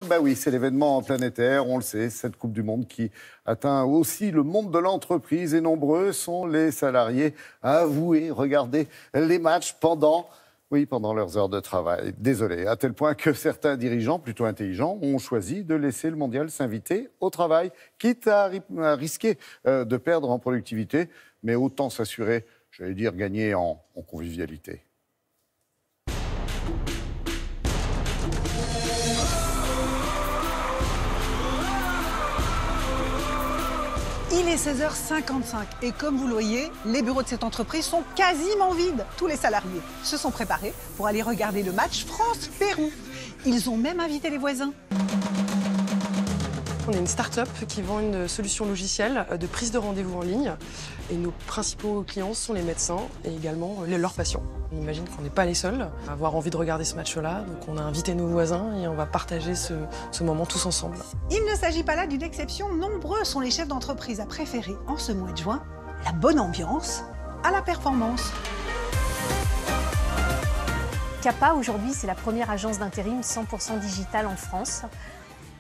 Bah oui, c'est l'événement planétaire, on le sait, cette Coupe du Monde qui atteint aussi le monde de l'entreprise et nombreux sont les salariés à avouer regarder les matchs pendant leurs heures de travail. Désolé, à tel point que certains dirigeants plutôt intelligents ont choisi de laisser le mondial s'inviter au travail, quitte à risquer de perdre en productivité, mais autant s'assurer, j'allais dire, gagner en convivialité. Il est 16h55 et comme vous le voyez, les bureaux de cette entreprise sont quasiment vides. Tous les salariés se sont préparés pour aller regarder le match France-Pérou. Ils ont même invité les voisins. On est une start-up qui vend une solution logicielle de prise de rendez-vous en ligne. Et nos principaux clients sont les médecins et également leurs patients. On imagine qu'on n'est pas les seuls à avoir envie de regarder ce match-là. Donc on a invité nos voisins et on va partager ce moment tous ensemble. Il ne s'agit pas là d'une exception. Nombreux sont les chefs d'entreprise à préférer en ce mois de juin la bonne ambiance à la performance. CAPA, aujourd'hui, c'est la première agence d'intérim 100% digitale en France.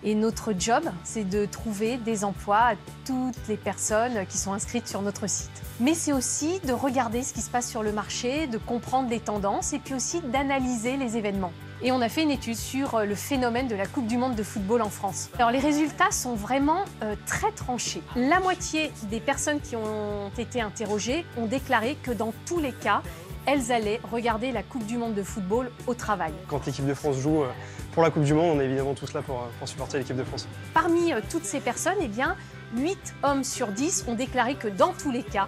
Et notre job, c'est de trouver des emplois à toutes les personnes qui sont inscrites sur notre site. Mais c'est aussi de regarder ce qui se passe sur le marché, de comprendre les tendances et puis aussi d'analyser les événements. Et on a fait une étude sur le phénomène de la Coupe du Monde de football en France. Alors les résultats sont vraiment très tranchés. La moitié des personnes qui ont été interrogées ont déclaré que dans tous les cas, elles allaient regarder la Coupe du Monde de football au travail. Quand l'équipe de France joue pour la Coupe du Monde, on est évidemment tous là pour supporter l'équipe de France. Parmi toutes ces personnes, eh bien, 8 hommes sur 10 ont déclaré que dans tous les cas,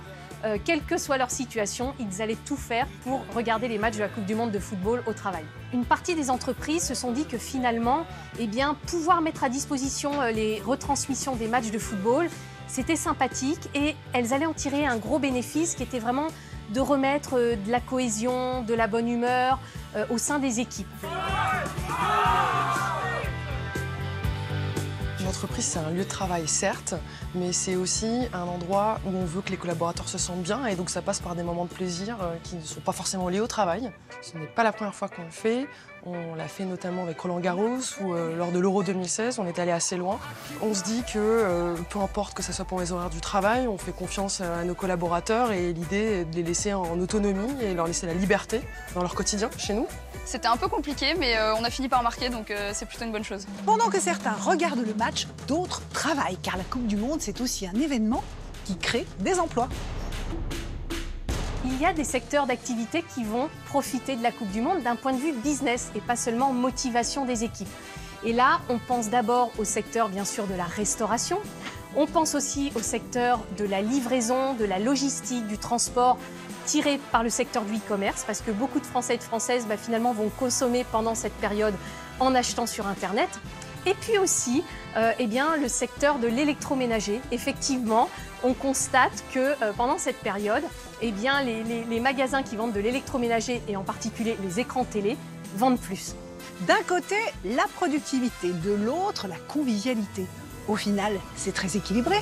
quelle que soit leur situation, ils allaient tout faire pour regarder les matchs de la Coupe du Monde de football au travail. Une partie des entreprises se sont dit que finalement, eh bien, pouvoir mettre à disposition les retransmissions des matchs de football, c'était sympathique et elles allaient en tirer un gros bénéfice qui était vraiment de remettre de la cohésion, de la bonne humeur au sein des équipes. L'entreprise, c'est un lieu de travail, certes, mais c'est aussi un endroit où on veut que les collaborateurs se sentent bien et donc ça passe par des moments de plaisir qui ne sont pas forcément liés au travail. Ce n'est pas la première fois qu'on le fait. On l'a fait notamment avec Roland Garros ou lors de l'Euro 2016, on est allé assez loin. On se dit que peu importe que ce soit pour les horaires du travail, on fait confiance à nos collaborateurs et l'idée est de les laisser en autonomie et leur laisser la liberté dans leur quotidien chez nous. C'était un peu compliqué, mais on a fini par marquer, donc c'est plutôt une bonne chose. Pendant que certains regardent le match, d'autres travaillent, car la Coupe du Monde, c'est aussi un événement qui crée des emplois. Il y a des secteurs d'activité qui vont profiter de la Coupe du Monde d'un point de vue business et pas seulement motivation des équipes. Et là, on pense d'abord au secteur, bien sûr, de la restauration. On pense aussi au secteur de la livraison, de la logistique, du transport, tiré par le secteur du e-commerce, parce que beaucoup de Français et de Françaises, finalement, vont consommer pendant cette période en achetant sur Internet. Et puis aussi, eh bien, le secteur de l'électroménager. Effectivement, on constate que pendant cette période, eh bien, les magasins qui vendent de l'électroménager, et en particulier les écrans télé, vendent plus. D'un côté, la productivité, de l'autre, la convivialité. Au final, c'est très équilibré.